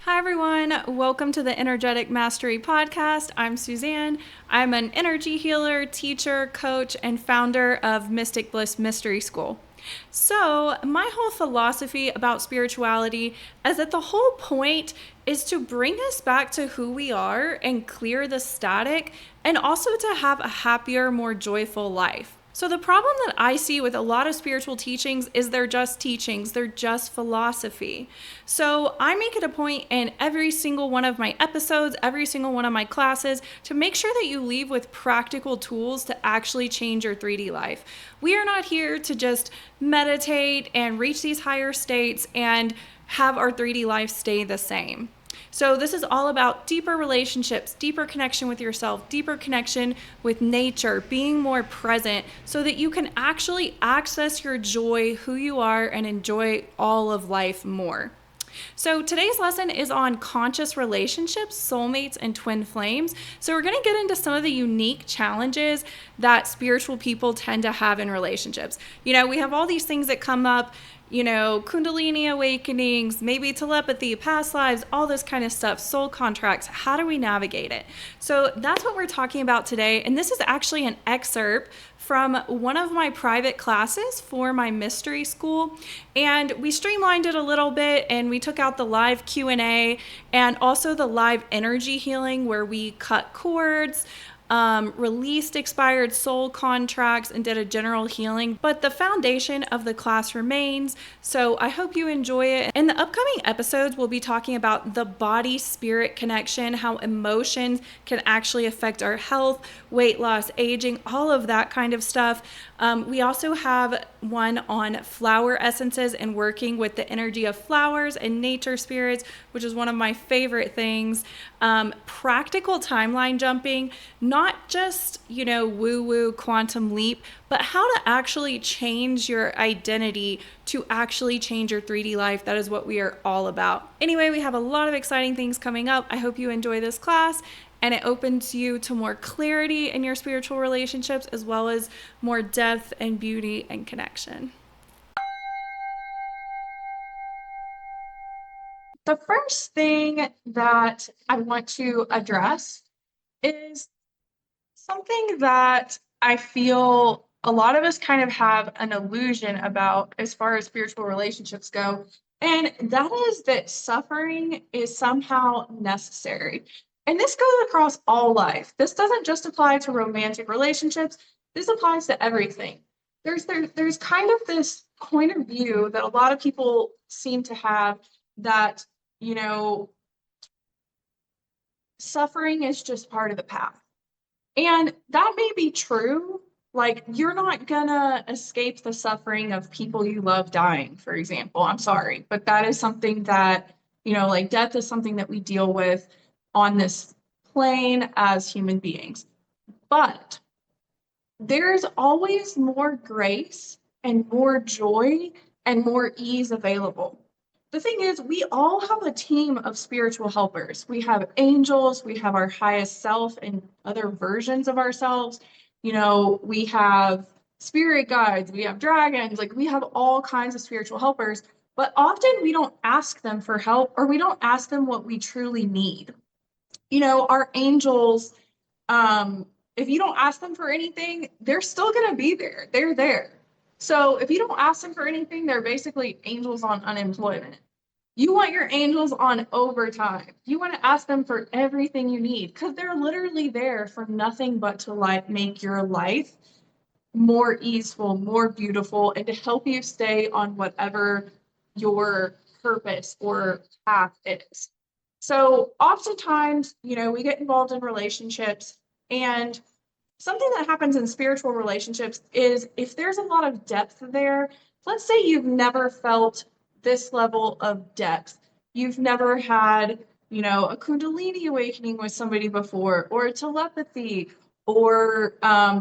Hi, everyone. Welcome to the Energetic Mastery Podcast. I'm Suzanne. I'm an energy healer, teacher, coach, and founder of Mystic Bliss Mystery School. So, my whole philosophy about spirituality is that the whole point is to bring us back to who we are and clear the static, and also to have a happier, more joyful life. So, the problem that I see with a lot of spiritual teachings is they're just teachings, they're just philosophy. So, I make it a point in every single one of my episodes, every single one of my classes, to make sure that you leave with practical tools to actually change your 3D life. We are not here to just meditate and reach these higher states and have our 3D life stay the same. So this is all about deeper relationships, deeper connection with yourself, deeper connection with nature, being more present so that you can actually access your joy, who you are, and enjoy all of life more. So today's lesson is on conscious relationships, soulmates, and twin flames. So we're going to get into some of the unique challenges that spiritual people tend to have in relationships. You know, we have all these things that come up, Kundalini awakenings, maybe telepathy, past lives, all this kind of stuff, soul contracts. How do we navigate it? So that's what we're talking about today. And this is actually an excerpt from one of my private classes for my mystery school, and we streamlined it a little bit, and we took out the live Q&A and also the live energy healing where we cut cords, released expired soul contracts, and did a general healing. But the foundation of the class remains, so I hope you enjoy it. In the upcoming episodes, we'll be talking about the body-spirit connection, how emotions can actually affect our health, weight loss, aging, all of that kind of stuff. We also have one on flower essences and working with the energy of flowers and nature spirits, which is one of my favorite things. Practical timeline jumping, not just, woo-woo quantum leap, but how to actually change your identity to actually change your 3D life. That is what we are all about. Anyway, we have a lot of exciting things coming up. I hope you enjoy this class and it opens you to more clarity in your spiritual relationships, as well as more depth and beauty and connection. The first thing that I want to address is something that I feel a lot of us kind of have an illusion about as far as spiritual relationships go, and that is that suffering is somehow necessary. And this goes across all life. This doesn't just apply to romantic relationships. This applies to everything. There's kind of this point of view that a lot of people seem to have that, suffering is just part of the path. And that may be true. Like, you're not gonna escape the suffering of people you love dying, for example. I'm sorry, but that is something that, like death is something that we deal with on this plane as human beings. But there's always more grace and more joy and more ease available. The thing is, we all have a team of spiritual helpers. We have angels, we have our highest self and other versions of ourselves. We have spirit guides, we have dragons, like we have all kinds of spiritual helpers, but often we don't ask them for help, or we don't ask them what we truly need. Our angels, if you don't ask them for anything, they're still going to be there. They're there. So if you don't ask them for anything, they're basically angels on unemployment. You want your angels on overtime. You want to ask them for everything you need, because they're literally there for nothing but to make your life more easeful, more beautiful, and to help you stay on whatever your purpose or path is. So oftentimes, we get involved in relationships, and something that happens in spiritual relationships is if there's a lot of depth there, let's say you've never felt this level of depth. You've never had, a Kundalini awakening with somebody before, or telepathy, or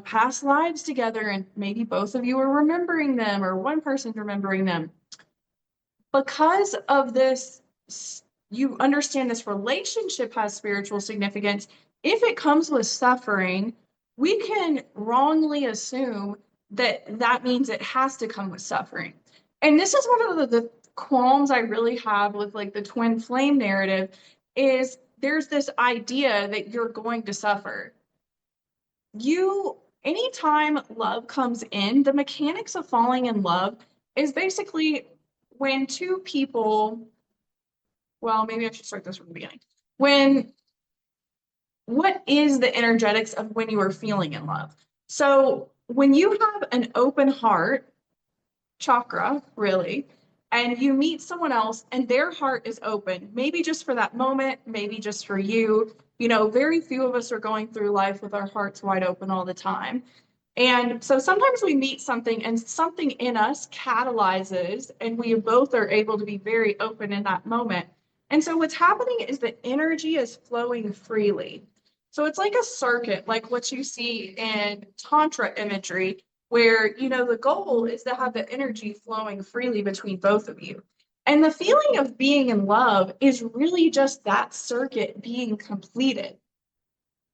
past lives together, and maybe both of you are remembering them, or one person's remembering them. Because of this, you understand this relationship has spiritual significance. If it comes with suffering, we can wrongly assume that that means it has to come with suffering. And this is one of the qualms I really have with like the twin flame narrative is there's this idea that you're going to suffer. Anytime love comes in, the mechanics of falling in love is basically when two people, well, maybe I should start this from the beginning. When, what is the energetics of when you are feeling in love? So when you have an open heart, chakra, really, and you meet someone else and their heart is open, maybe just for that moment, maybe just for you. Very few of us are going through life with our hearts wide open all the time. And so sometimes we meet something and something in us catalyzes, and we both are able to be very open in that moment. And so what's happening is the energy is flowing freely. So it's like a circuit, like what you see in Tantra imagery, where, the goal is to have the energy flowing freely between both of you. And the feeling of being in love is really just that circuit being completed.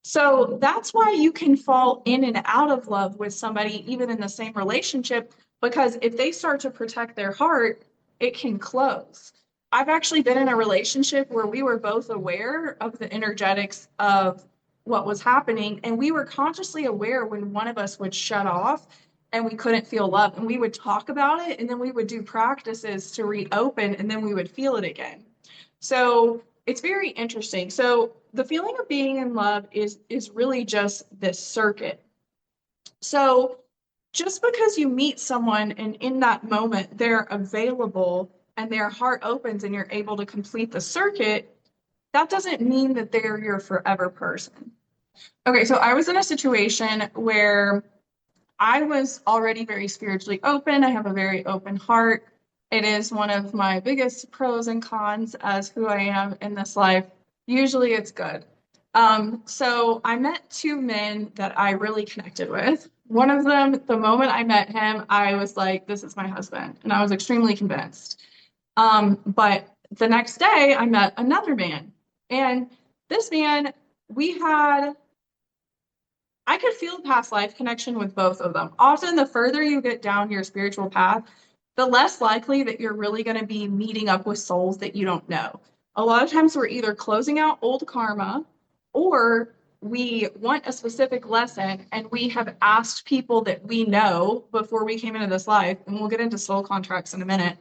So that's why you can fall in and out of love with somebody, even in the same relationship, because if they start to protect their heart, it can close. I've actually been in a relationship where we were both aware of the energetics of what was happening, and we were consciously aware when one of us would shut off and we couldn't feel love, and we would talk about it, and then we would do practices to reopen, and then we would feel it again. So it's very interesting. So the feeling of being in love is really just this circuit. So just because you meet someone and in that moment they're available and their heart opens and you're able to complete the circuit, that doesn't mean that they're your forever person. Okay, so I was in a situation where I was already very spiritually open. I have a very open heart. It is one of my biggest pros and cons as who I am in this life. Usually it's good. So I met two men that I really connected with. One of them, the moment I met him, I was like, this is my husband. And I was extremely convinced. But the next day, I met another man. And this man, we had I could feel past life connection with both of them. Often, the further you get down your spiritual path, the less likely that you're really going to be meeting up with souls that you don't know. A lot of times, we're either closing out old karma or we want a specific lesson and we have asked people that we know before we came into this life, and we'll get into soul contracts in a minute,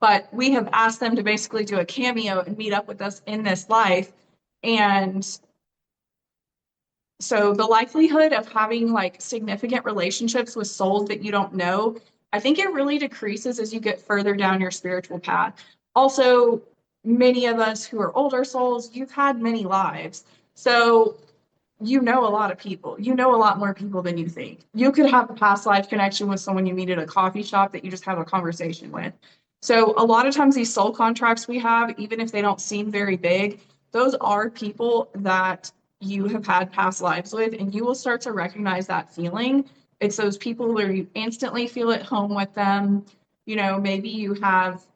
but we have asked them to basically do a cameo and meet up with us in this life. And so the likelihood of having like significant relationships with souls that you don't know, I think it really decreases as you get further down your spiritual path. Also, many of us who are older souls, you've had many lives. So you know a lot of people. You know a lot more people than you think. You could have a past life connection with someone you meet at a coffee shop that you just have a conversation with. So a lot of times these soul contracts we have, even if they don't seem very big, those are people that you have had past lives with, and you will start to recognize that feeling. It's those people where you instantly feel at home with them. Maybe you have,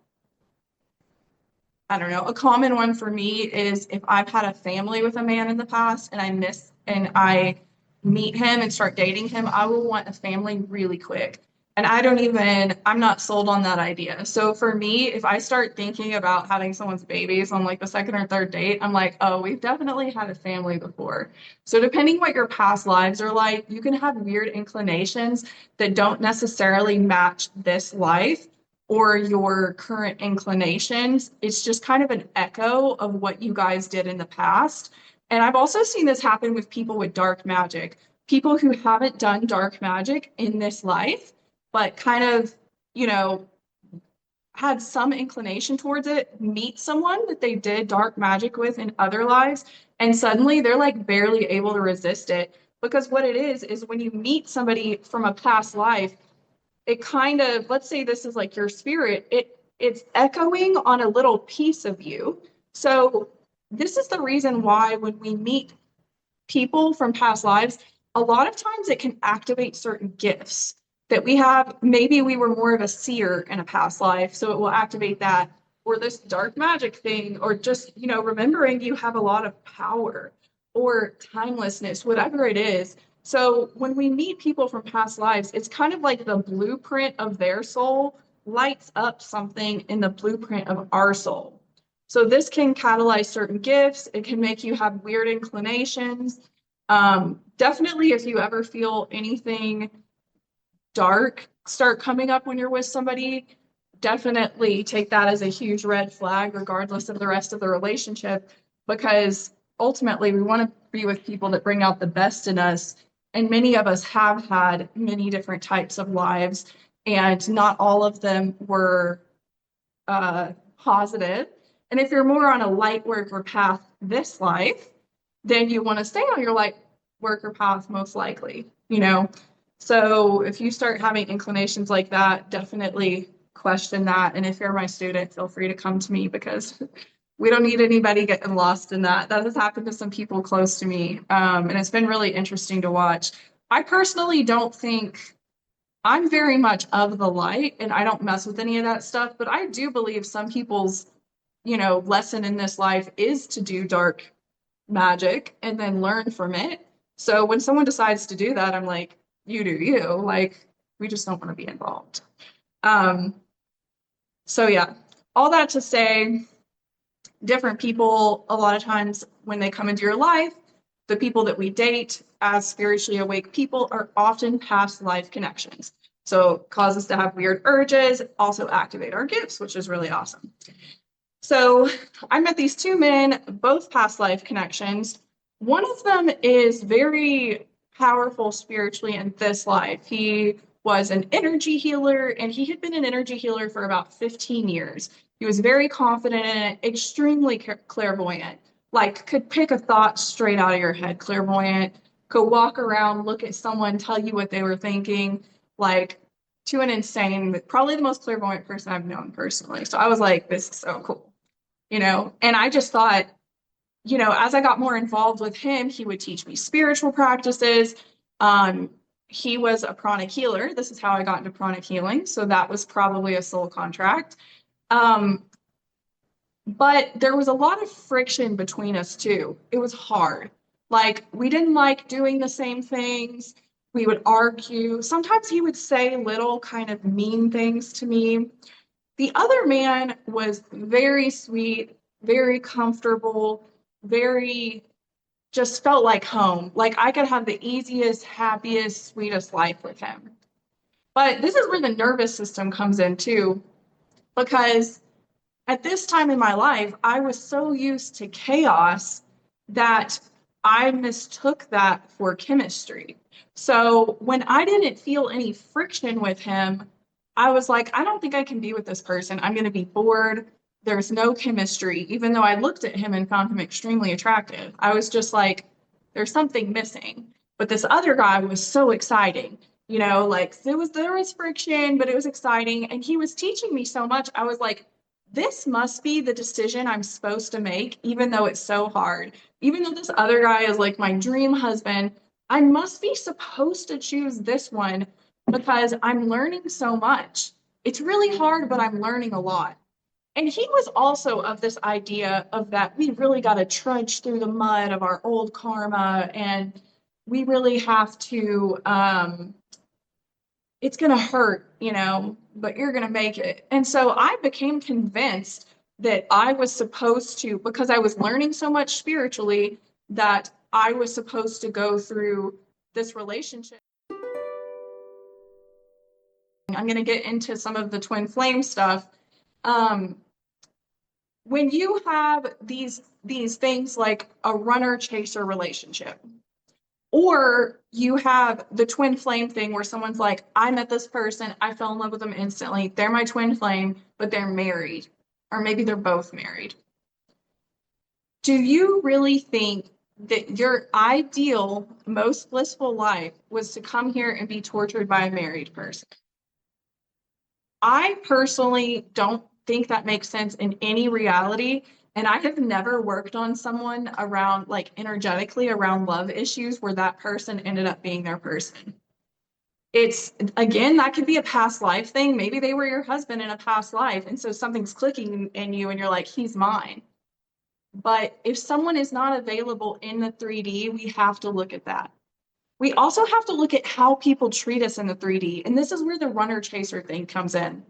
I don't know, a common one for me is if I've had a family with a man in the past and I meet him and start dating him, I will want a family really quick. And I'm not sold on that idea. So for me, if I start thinking about having someone's babies on like the second or third date, I'm like, oh, we've definitely had a family before. So depending what your past lives are like, you can have weird inclinations that don't necessarily match this life or your current inclinations. It's just kind of an echo of what you guys did in the past. And I've also seen this happen with people with dark magic, people who haven't done dark magic in this life, but kind of, you know, had some inclination towards it, meet someone that they did dark magic with in other lives, and suddenly they're like barely able to resist it. Because what it is when you meet somebody from a past life, it kind of, let's say this is like your spirit, it's echoing on a little piece of you. So this is the reason why when we meet people from past lives, a lot of times it can activate certain gifts that we have. Maybe we were more of a seer in a past life, so it will activate that, or this dark magic thing, or just, remembering you have a lot of power or timelessness, whatever it is. So when we meet people from past lives, it's kind of like the blueprint of their soul lights up something in the blueprint of our soul. So this can catalyze certain gifts. It can make you have weird inclinations. Definitely, if you ever feel anything dark start coming up when you're with somebody, definitely take that as a huge red flag, regardless of the rest of the relationship, because ultimately we want to be with people that bring out the best in us. And many of us have had many different types of lives, and not all of them were positive. And if you're more on a light worker path this life, then you want to stay on your light worker path most likely, you know? So if you start having inclinations like that, definitely question that. And if you're my student, feel free to come to me, because we don't need anybody getting lost in that. That has happened to some people close to me. And it's been really interesting to watch. I personally don't think I'm very much of the light, and I don't mess with any of that stuff, but I do believe some people's, lesson in this life is to do dark magic and then learn from it. So when someone decides to do that, I'm like, you do you. Like, we just don't want to be involved. Um, so yeah, all that to say, different people, a lot of times when they come into your life, the people that we date as spiritually awake people are often past life connections. So cause us to have weird urges, also activate our gifts, which is really awesome. So I met these two men, both past life connections. One of them is very powerful spiritually in this life. He was an energy healer, and he had been an energy healer for about 15 years. He was very confident in it, extremely clairvoyant, like could pick a thought straight out of your head, clairvoyant, could walk around, look at someone, tell you what they were thinking, like to an insane, probably the most clairvoyant person I've known personally. So I was like, this is so cool, and I just thought, as I got more involved with him, he would teach me spiritual practices. He was a pranic healer. This is how I got into pranic healing. So that was probably a soul contract. Um, but there was a lot of friction between us too. It was hard. Like, we didn't like doing the same things. We would argue. Sometimes he would say little kind of mean things to me. The other man was very sweet, very comfortable, very just felt like home. Like I could have the easiest, happiest, sweetest life with him. But this is where the nervous system comes in too, because at this time in my life, I was so used to chaos that I mistook that for chemistry. So when I didn't feel any friction with him, I was like, I don't think I can be with this person. I'm going to be bored. There's no chemistry, even though I looked at him and found him extremely attractive. I was just like, there's something missing. But this other guy was so exciting. Like there was friction, but it was exciting. And he was teaching me so much. I was like, this must be the decision I'm supposed to make, even though it's so hard. Even though this other guy is like my dream husband, I must be supposed to choose this one because I'm learning so much. It's really hard, but I'm learning a lot. And he was also of this idea of that we really got to trudge through the mud of our old karma, and we really have to it's going to hurt, but you're going to make it. And so I became convinced that I was supposed to, because I was learning so much spiritually, that I was supposed to go through this relationship. I'm going to get into some of the twin flame stuff. Um, when you have these things like a runner chaser relationship, or you have the twin flame thing where someone's like, I met this person, I fell in love with them instantly. They're my twin flame, but they're married, or maybe they're both married. Do you really think that your ideal, most blissful life was to come here and be tortured by a married person? I personally don't think that makes sense in any reality. And I have never worked on someone around, like energetically around love issues where that person ended up being their person. It's, again, that could be a past life thing. Maybe they were your husband in a past life. And so something's clicking in you and you're like, he's mine. But if someone is not available in the 3D, we have to look at that. We also have to look at how people treat us in the 3D. And this is where the runner chaser thing comes in.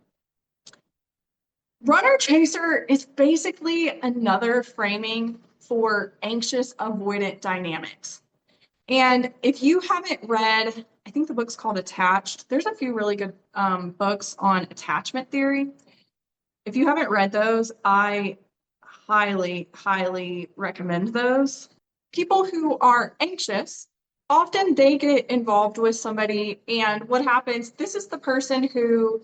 Runner chaser is basically another framing for anxious avoidant dynamics. And if you haven't read, I think the book's called Attached. There's a few really good books on attachment theory. If you haven't read those, I highly, highly recommend those. People who are anxious, often they get involved with somebody, and what happens, this is the person who,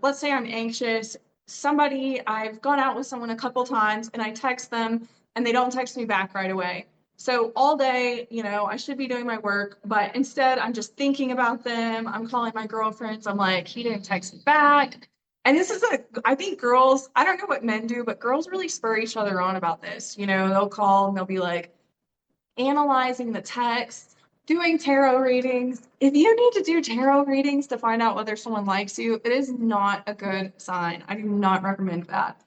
let's say I'm anxious, somebody, I've gone out with someone a couple times and I text them and they don't text me back right away. So all day, I should be doing my work, but instead I'm just thinking about them. I'm calling my girlfriends. I'm like, he didn't text me back. And this is I think girls, I don't know what men do, but girls really spur each other on about this. They'll call and they'll be like analyzing the text, doing tarot readings. If you need to do tarot readings to find out whether someone likes you, it is not a good sign. I do not recommend that.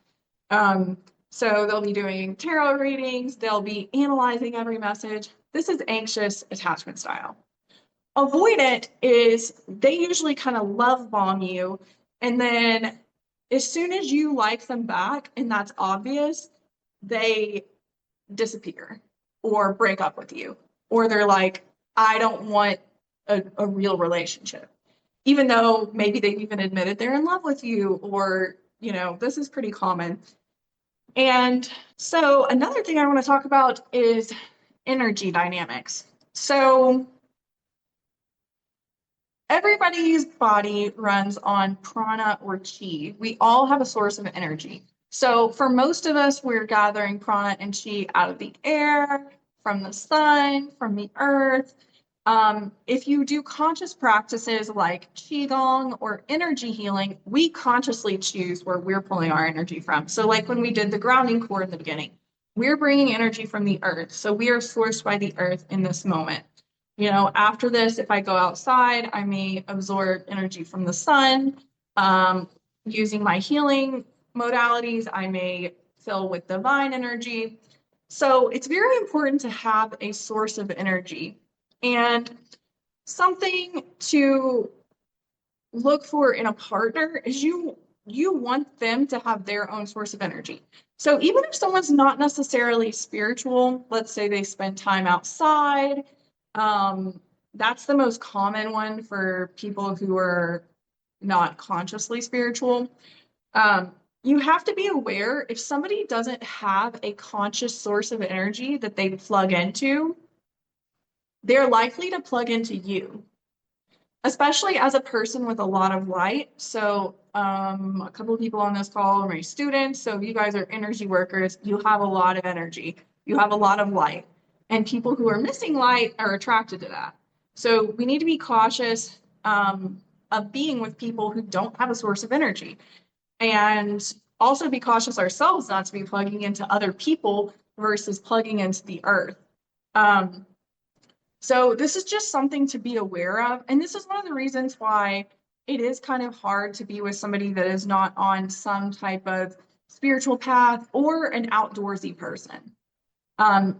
Um, so they'll be doing tarot readings, they'll be analyzing every message. This is anxious attachment style. Avoidant is they usually kind of love bomb you, and then as soon as you like them back, and that's obvious, they disappear or break up with you. Or they're like, I don't want a real relationship. Even though maybe they've even admitted they're in love with you, or, this is pretty common. And so another thing I want to talk about is energy dynamics. So everybody's body runs on prana or chi. We all have a source of energy. So for most of us, we're gathering prana and chi out of the air, from the sun, from the earth. If you do conscious practices like qigong or energy healing, we consciously choose where we're pulling our energy from. So like when we did the grounding core in the beginning, we're bringing energy from the earth. So we are sourced by the earth in this moment. After this, if I go outside, I may absorb energy from the sun. Using my healing modalities, I may fill with divine energy. So it's very important to have a source of energy. And something to look for in a partner is you want them to have their own source of energy. So even if someone's not necessarily spiritual, let's say they spend time outside, that's the most common one for people who are not consciously spiritual. You have to be aware if somebody doesn't have a conscious source of energy that they plug into, they're likely to plug into you, especially as a person with a lot of light. So a couple of people on this call are my students. So if you guys are energy workers, you have a lot of energy. You have a lot of light. And people who are missing light are attracted to that. So we need to be cautious of being with people who don't have a source of energy. And also be cautious ourselves not to be plugging into other people versus plugging into the earth. Um, so this is just something to be aware of. And this is one of the reasons why it is kind of hard to be with somebody that is not on some type of spiritual path or an outdoorsy person.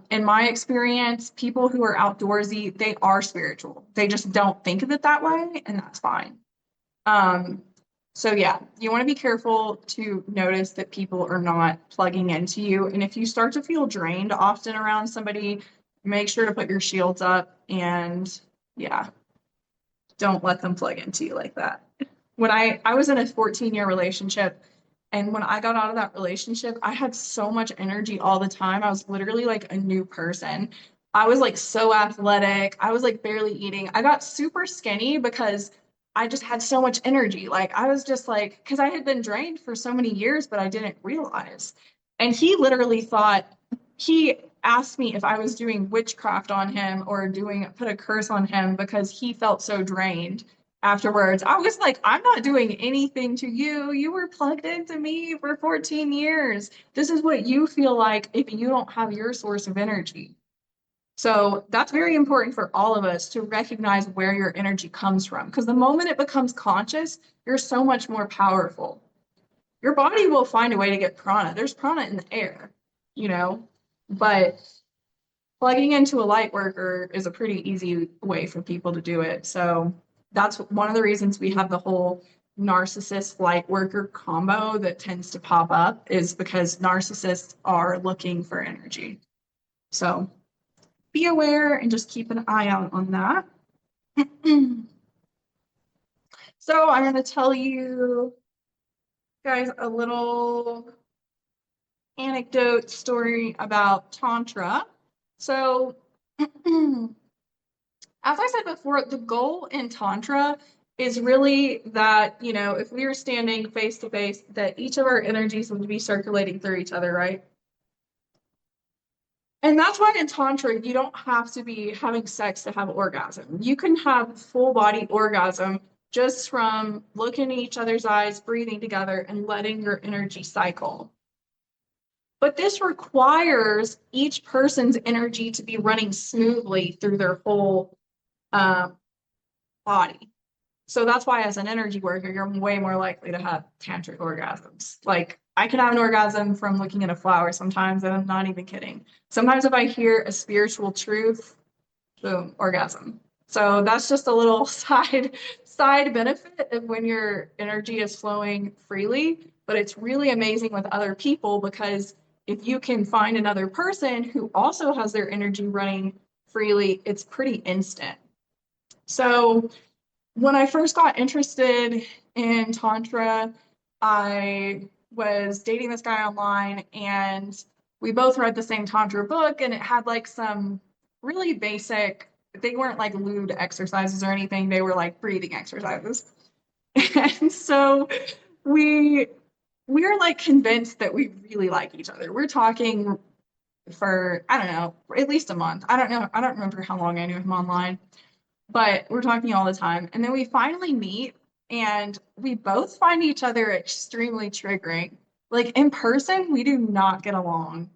In my experience, people who are outdoorsy, they are spiritual. They just don't think of it that way, and that's fine. Um, so yeah, you want to be careful to notice that people are not plugging into you. And if you start to feel drained often around somebody, make sure to put your shields up and yeah, don't let them plug into you like that. When I was in a 14-year relationship, and when I got out of that relationship, I had so much energy all the time. I was literally like a new person. I was like so athletic. I was like barely eating. I got super skinny because I just had so much energy. Like I was just like, because I had been drained for so many years, but I didn't realize. And he literally thought, he asked me if I was doing witchcraft on him or put a curse on him because he felt so drained afterwards. I was like, I'm not doing anything to you. You were plugged into me for 14 years. This is what you feel like if you don't have your source of energy. So that's very important for all of us to recognize where your energy comes from. Because the moment it becomes conscious, you're so much more powerful. Your body will find a way to get prana. There's prana in the air, you know, but plugging into a light worker is a pretty easy way for people to do it. So that's one of the reasons we have the whole narcissist light worker combo that tends to pop up is because narcissists are looking for energy. So be aware and just keep an eye out on that. So I'm going to tell you guys a little anecdote story about Tantra. So as I said before, the goal in Tantra is really that, if we were standing face to face, that each of our energies would be circulating through each other, right? And that's why in Tantra, you don't have to be having sex to have orgasm. You can have full body orgasm just from looking in each other's eyes, breathing together, and letting your energy cycle. But this requires each person's energy to be running smoothly through their whole body. So that's why as an energy worker, you're way more likely to have tantric orgasms. Like I can have an orgasm from looking at a flower sometimes, and I'm not even kidding. Sometimes if I hear a spiritual truth, boom, orgasm. So that's just a little side benefit of when your energy is flowing freely. But it's really amazing with other people because if you can find another person who also has their energy running freely, it's pretty instant. So when I first got interested in Tantra, I was dating this guy online and we both read the same Tantra book and it had like some really basic, they weren't like lewd exercises or anything, they were like breathing exercises. And so we we're like convinced that we really like each other. We're talking for, I don't know, at least a month. I don't know. I don't remember how long I knew him online, but we're talking all the time. And then we finally meet and we both find each other extremely triggering. Like in person, we do not get along.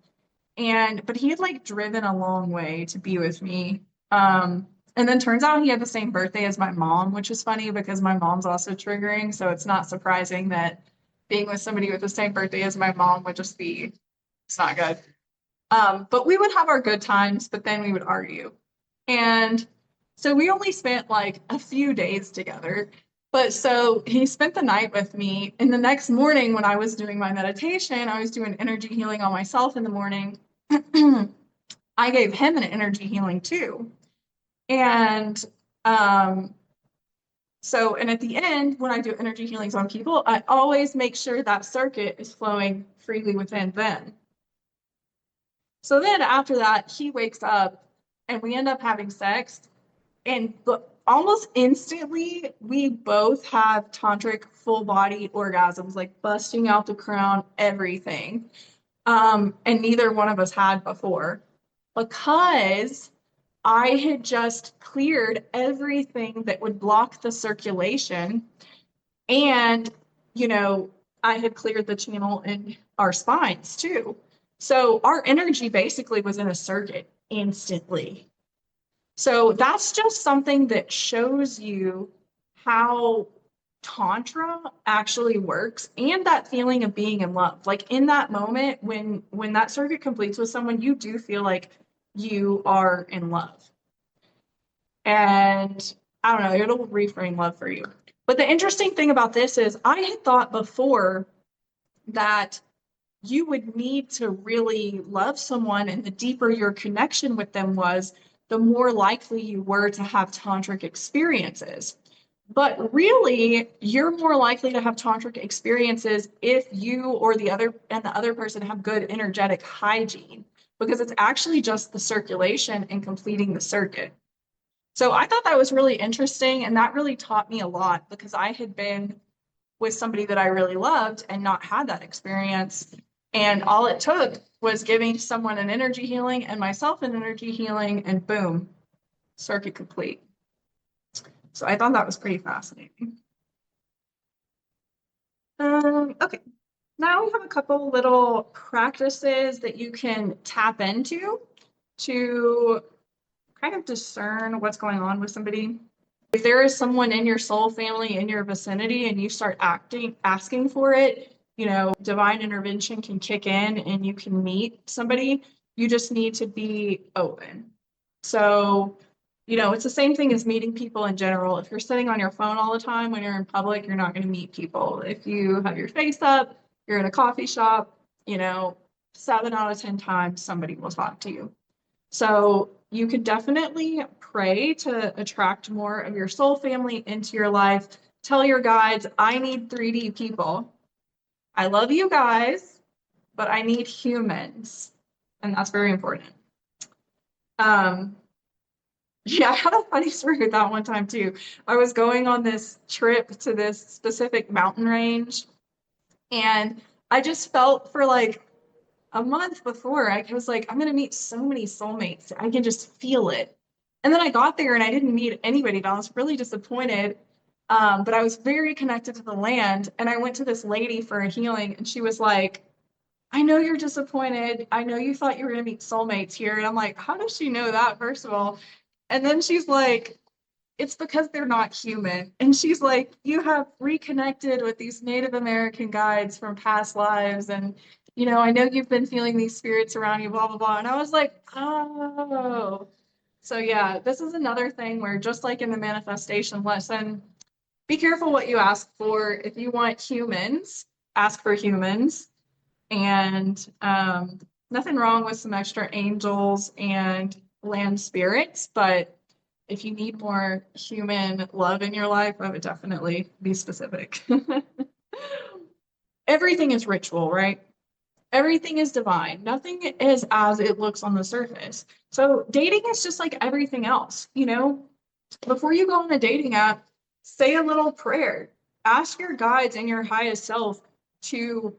But he had like driven a long way to be with me. And then turns out he had the same birthday as my mom, which is funny because my mom's also triggering. So it's not surprising that being with somebody with the same birthday as my mom would just be, it's not good. But we would have our good times, but then we would argue. And so we only spent like a few days together. But so he spent the night with me. And the next morning, when I was doing my meditation, I was doing energy healing on myself in the morning. I gave him an energy healing too. And and at the end, when I do energy healings on people, I always make sure that circuit is flowing freely within them. So then after that, he wakes up and we end up having sex. And almost instantly, we both have tantric full body orgasms, like busting out the crown, everything. And neither one of us had before because I had just cleared everything that would block the circulation. And, I had cleared the channel in our spines too. So our energy basically was in a circuit instantly. So that's just something that shows you how Tantra actually works and that feeling of being in love. Like in that moment when that circuit completes with someone, you do feel like you are in love. And I don't know, it'll reframe love for you. But the interesting thing about this is I had thought before that you would need to really love someone, and the deeper your connection with them was, the more likely you were to have tantric experiences. But really, you're more likely to have tantric experiences if you or the other person have good energetic hygiene, because it's actually just the circulation and completing the circuit. So I thought that was really interesting, and that really taught me a lot because I had been with somebody that I really loved and not had that experience. And all it took was giving someone an energy healing and myself an energy healing, and boom, circuit complete. So I thought that was pretty fascinating. Okay, now we have a couple little practices that you can tap into to kind of discern what's going on with somebody. If there is someone in your soul family in your vicinity and you start asking for it, divine intervention can kick in and you can meet somebody. You just need to be open. So It's the same thing as meeting people in general. If you're sitting on your phone all the time when you're in public, you're not going to meet people. If you have your face up, you're in a coffee shop, 7 out of 10 times somebody will talk to you. So you could definitely pray to attract more of your soul family into your life. Tell your guides, I need 3D people. I love you guys, but I need humans. And that's very important. Um, Yeah, I had a funny story with that one time too. I was going on this trip to this specific mountain range, and I just felt for like a month before, I was like, I'm gonna meet so many soulmates. I can just feel it. And then I got there and I didn't meet anybody, and I was really disappointed. But I was very connected to the land, and I went to this lady for a healing, and she was like, I know you're disappointed. I know you thought you were gonna meet soulmates here. And I'm like, how does she know that, first of all? And then she's like, it's because they're not human. And she's like, you have reconnected with these Native American guides from past lives. And, I know you've been feeling these spirits around you, blah, blah, blah. And I was like, oh. So, yeah, this is another thing where, just like in the manifestation lesson, be careful what you ask for. If you want humans, ask for humans. And nothing wrong with some extra angels and land spirits, but if you need more human love in your life, I would definitely be specific. Everything is ritual, right? Everything is divine. Nothing is as it looks on the surface. So dating is just like everything else, Before you go on a dating app, say a little prayer. Ask your guides and your highest self to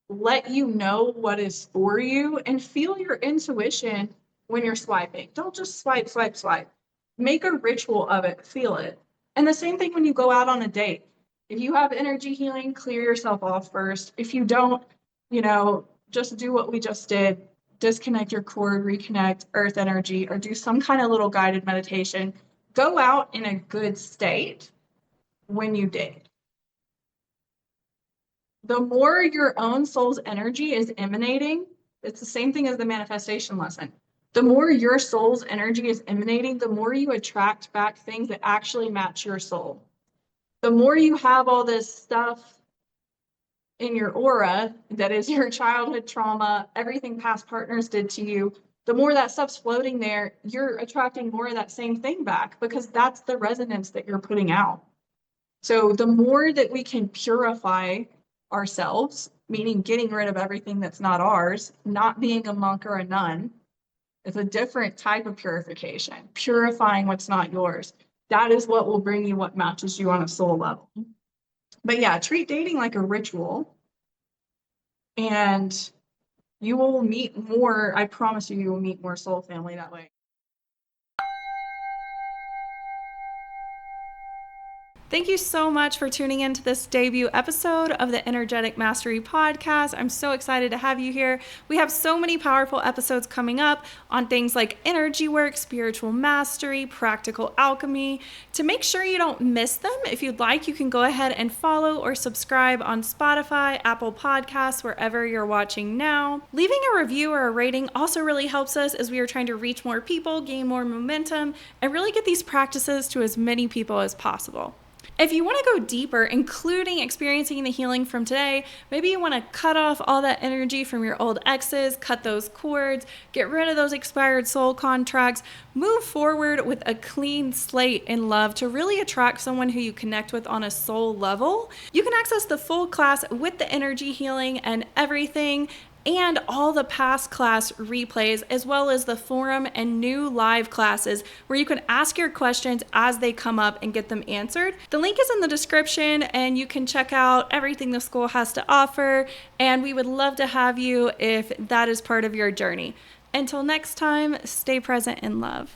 let you know what is for you and feel your intuition when you're swiping. Don't just swipe, swipe, swipe. Make a ritual of it, feel it. And the same thing when you go out on a date. If you have energy healing, clear yourself off first. If you don't, just do what we just did. Disconnect your cord, reconnect earth energy, or do some kind of little guided meditation. Go out in a good state when you date. The more your own soul's energy is emanating, it's the same thing as the manifestation lesson. The more your soul's energy is emanating, the more you attract back things that actually match your soul. The more you have all this stuff in your aura that is your childhood trauma, everything past partners did to you, the more that stuff's floating there, you're attracting more of that same thing back because that's the resonance that you're putting out. So the more that we can purify ourselves, meaning getting rid of everything that's not ours, not being a monk or a nun, it's a different type of purification, purifying what's not yours. That is what will bring you what matches you on a soul level. But yeah, treat dating like a ritual, and you will meet more. I promise you, you will meet more soul family that way. Thank you so much for tuning into this debut episode of the Energetic Mastery Podcast. I'm so excited to have you here. We have so many powerful episodes coming up on things like energy work, spiritual mastery, practical alchemy. To make sure you don't miss them, if you'd like, you can go ahead and follow or subscribe on Spotify, Apple Podcasts, wherever you're watching now. Leaving a review or a rating also really helps us as we are trying to reach more people, gain more momentum, and really get these practices to as many people as possible. If you want to go deeper, including experiencing the healing from today, maybe you want to cut off all that energy from your old exes, cut those cords, get rid of those expired soul contracts, move forward with a clean slate in love to really attract someone who you connect with on a soul level, you can access the full class with the energy healing and everything, and all the past class replays, as well as the forum and new live classes where you can ask your questions as they come up and get them answered. The link is in the description, and you can check out everything the school has to offer, and we would love to have you if that is part of your journey. Until next time, stay present in love.